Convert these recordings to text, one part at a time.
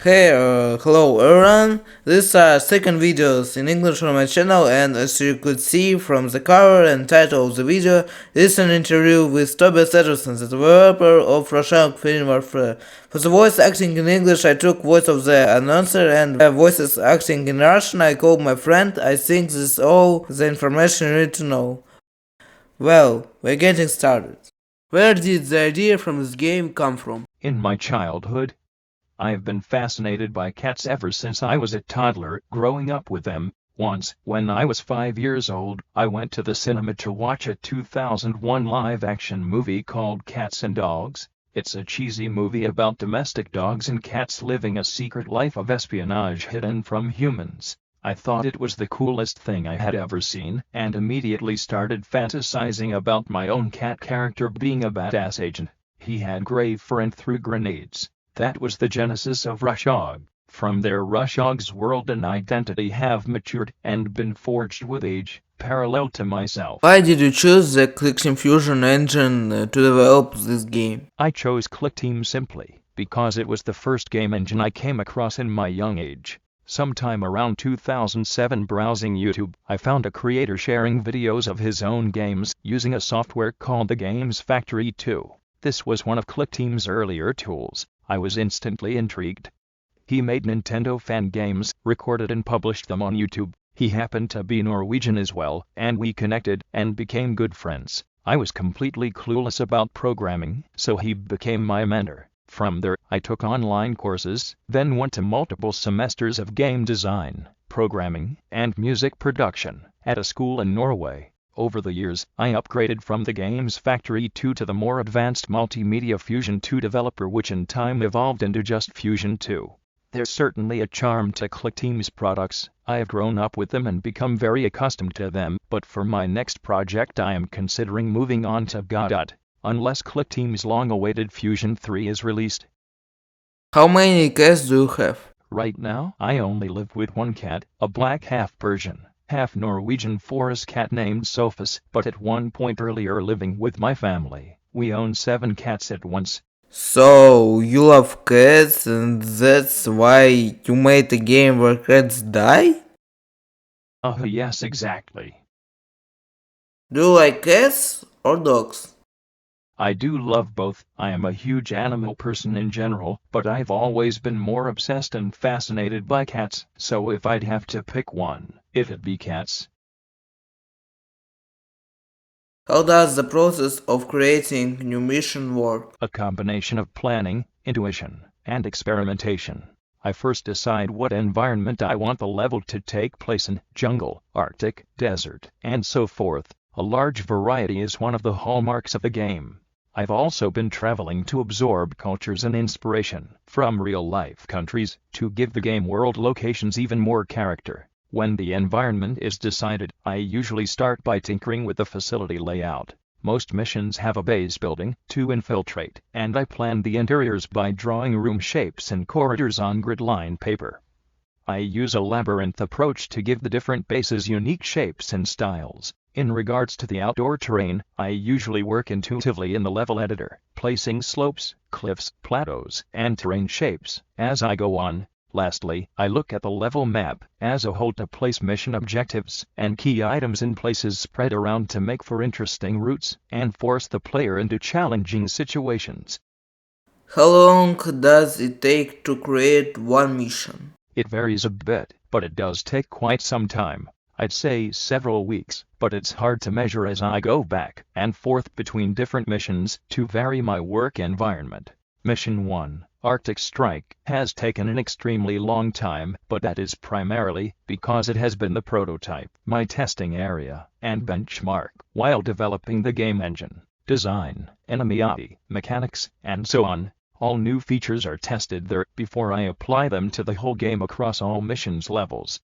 Hello everyone. These are second videos in English on my channel, and as you could see from the cover and title of the video, this is an interview with Tobias Ederson, the developer of Rushaug Feline Warfare. For the voice acting in English, I took voice of the announcer, and voices acting in Russian I called my friend. I think this is all the information you need to know. Well, we're getting started. Where did the idea from this game come from? In my childhood, I've been fascinated by cats ever since I was a toddler, growing up with them. Once, when I was 5 years old, I went to the cinema to watch a 2001 live-action movie called Cats and Dogs. It's a cheesy movie about domestic dogs and cats living a secret life of espionage hidden from humans. I thought it was the coolest thing I had ever seen, and immediately started fantasizing about my own cat character being a badass agent. He had grave fur and threw grenades. That was the genesis of Rushaug. From there, Rushaug's world and identity have matured and been forged with age, parallel to myself. Why did you choose the ClickTeam Fusion engine to develop this game? I chose ClickTeam simply because it was the first game engine I came across in my young age. Sometime around 2007, browsing YouTube, I found a creator sharing videos of his own games using a software called the Games Factory 2. This was one of ClickTeam's earlier tools. I was instantly intrigued. He made Nintendo fan games, recorded and published them on YouTube. He happened to be Norwegian as well, and we connected and became good friends. I was completely clueless about programming, so he became my mentor. From there, I took online courses, then went to multiple semesters of game design, programming, and music production at a school in Norway. Over the years, I upgraded from the Games Factory 2 to the more advanced Multimedia Fusion 2 developer, which in time evolved into just Fusion 2. There's certainly a charm to ClickTeam's products. I have grown up with them and become very accustomed to them, but for my next project I am considering moving on to Godot, unless ClickTeam's long-awaited Fusion 3 is released. How many cats do you have? Right now, I only live with one cat, a black half-Persian, half-Norwegian forest cat named Sophus, but at one point earlier living with my family, we owned 7 cats at once. So, you love cats, and that's why you made a game where cats die? Yes, exactly. Do you like cats or dogs? I do love both. I am a huge animal person in general, but I've always been more obsessed and fascinated by cats, so if I'd have to pick one, it'd be cats. How does the process of creating new mission work? A combination of planning, intuition, and experimentation. I first decide what environment I want the level to take place in: jungle, Arctic, desert, and so forth. A large variety is one of the hallmarks of the game. I've also been traveling to absorb cultures and inspiration from real-life countries to give the game world locations even more character. When the environment is decided, I usually start by tinkering with the facility layout. Most missions have a base building to infiltrate, and I plan the interiors by drawing room shapes and corridors on grid-line paper. I use a labyrinth approach to give the different bases unique shapes and styles. In regards to the outdoor terrain, I usually work intuitively in the level editor, placing slopes, cliffs, plateaus, and terrain shapes as I go on. Lastly, I look at the level map as a whole to place mission objectives and key items in places spread around to make for interesting routes and force the player into challenging situations. How long does it take to create one mission? It varies a bit, but it does take quite some time. I'd say several weeks, but it's hard to measure as I go back and forth between different missions to vary my work environment. Mission 1, Arctic Strike, has taken an extremely long time, but that is primarily because it has been the prototype, my testing area, and benchmark while developing the game engine, design, enemy AI, mechanics, and so on. All new features are tested there before I apply them to the whole game across all missions levels.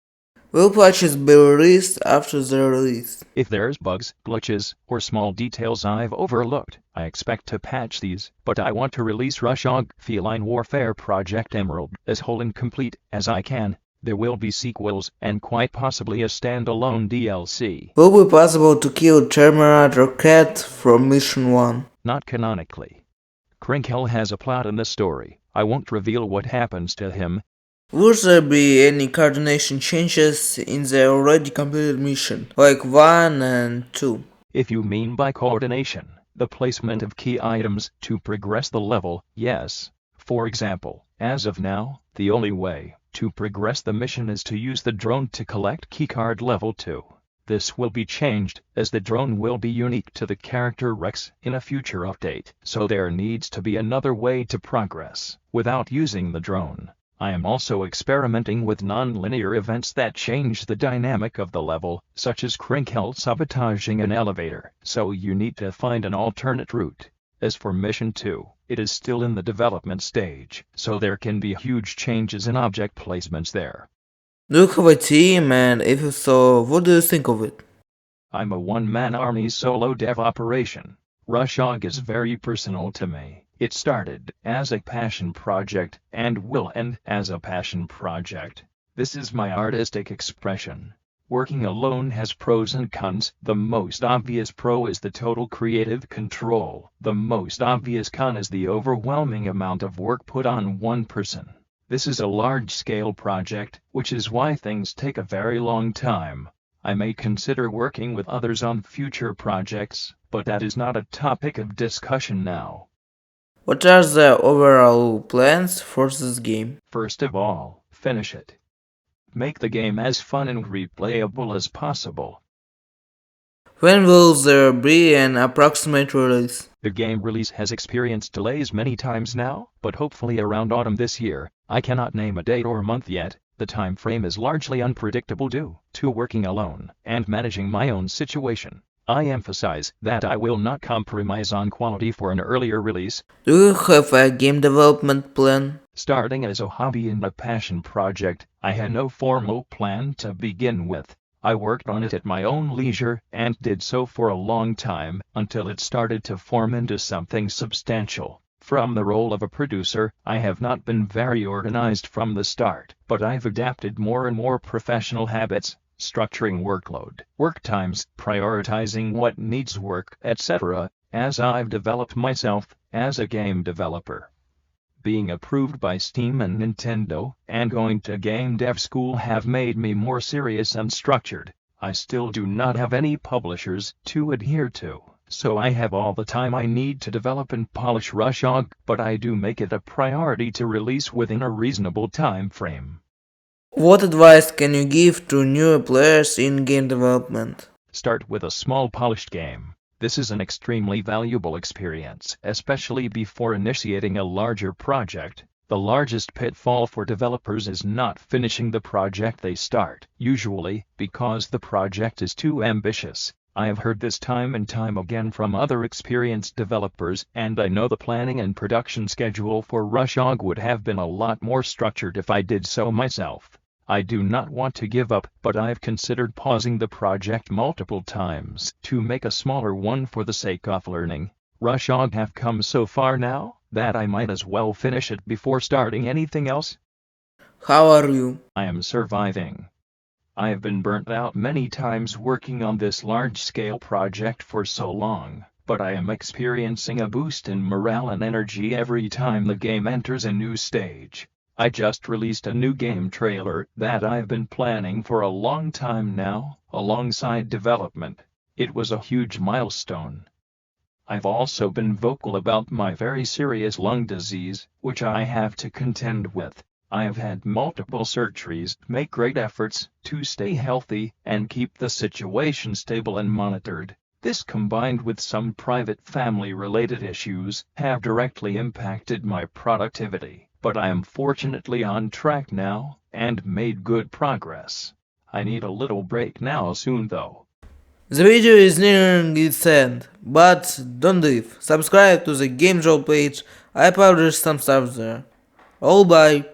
Will patches be released after the release? If there's bugs, glitches, or small details I've overlooked, I expect to patch these, but I want to release Rushaug Feline Warfare Project Emerald as whole and complete as I can. There will be sequels, and quite possibly a standalone DLC. Will it be possible to kill Terminator Cat from Mission 1? Not canonically. Crinkle has a plot in the story. I won't reveal what happens to him, Would there be any coordination changes in the already completed mission, like 1 and 2? If you mean by coordination, the placement of key items to progress the level, yes. For example, as of now, the only way to progress the mission is to use the drone to collect keycard level 2. This will be changed, as the drone will be unique to the character Rex in a future update, so there needs to be another way to progress without using the drone. I am also experimenting with non-linear events that change the dynamic of the level, such as Crinkle sabotaging an elevator, so you need to find an alternate route. As for Mission 2, it is still in the development stage, so there can be huge changes in object placements there. Do you have a team, and if so, what do you think of it? I'm a one-man army solo dev operation. Rushaug is very personal to me. It started as a passion project and will end as a passion project. This is my artistic expression. Working alone has pros and cons. The most obvious pro is the total creative control. The most obvious con is the overwhelming amount of work put on one person. This is a large-scale project, which is why things take a very long time. I may consider working with others on future projects, but that is not a topic of discussion now. What are the overall plans for this game? First of all, finish it. Make the game as fun and replayable as possible. When will there be an approximate release? The game release has experienced delays many times now, but hopefully around autumn this year. I cannot name a date or month yet. The time frame is largely unpredictable due to working alone and managing my own situation. I emphasize that I will not compromise on quality for an earlier release. Do you have a game development plan? Starting as a hobby and a passion project, I had no formal plan to begin with. I worked on it at my own leisure and did so for a long time until it started to form into something substantial. From the role of a producer, I have not been very organized from the start, but I've adapted more and more professional habits, structuring workload, work times, prioritizing what needs work, etc., as I've developed myself as a game developer. Being approved by Steam and Nintendo, and going to game dev school have made me more serious and structured. I still do not have any publishers to adhere to, so I have all the time I need to develop and polish Rushaug, but I do make it a priority to release within a reasonable time frame. What advice can you give to newer players in game development? Start with a small polished game. This is an extremely valuable experience, especially before initiating a larger project. The largest pitfall for developers is not finishing the project they start, usually because the project is too ambitious. I have heard this time and time again from other experienced developers, and I know the planning and production schedule for Rushaug would have been a lot more structured if I did so myself. I do not want to give up, but I've considered pausing the project multiple times to make a smaller one for the sake of learning. Rushaug have come so far now that I might as well finish it before starting anything else. How are you? I am surviving. I have been burnt out many times working on this large-scale project for so long, but I am experiencing a boost in morale and energy every time the game enters a new stage. I just released a new game trailer that I've been planning for a long time now, alongside development. It was a huge milestone. I've also been vocal about my very serious lung disease, which I have to contend with. I have had multiple surgeries, make great efforts to stay healthy and keep the situation stable and monitored. This, combined with some private family-related issues, have directly impacted my productivity. But I am fortunately on track now, and made good progress. I need a little break now soon though. The video is nearing its end, but don't leave. Subscribe to the Game Joe page, I publish some stuff there. All bye.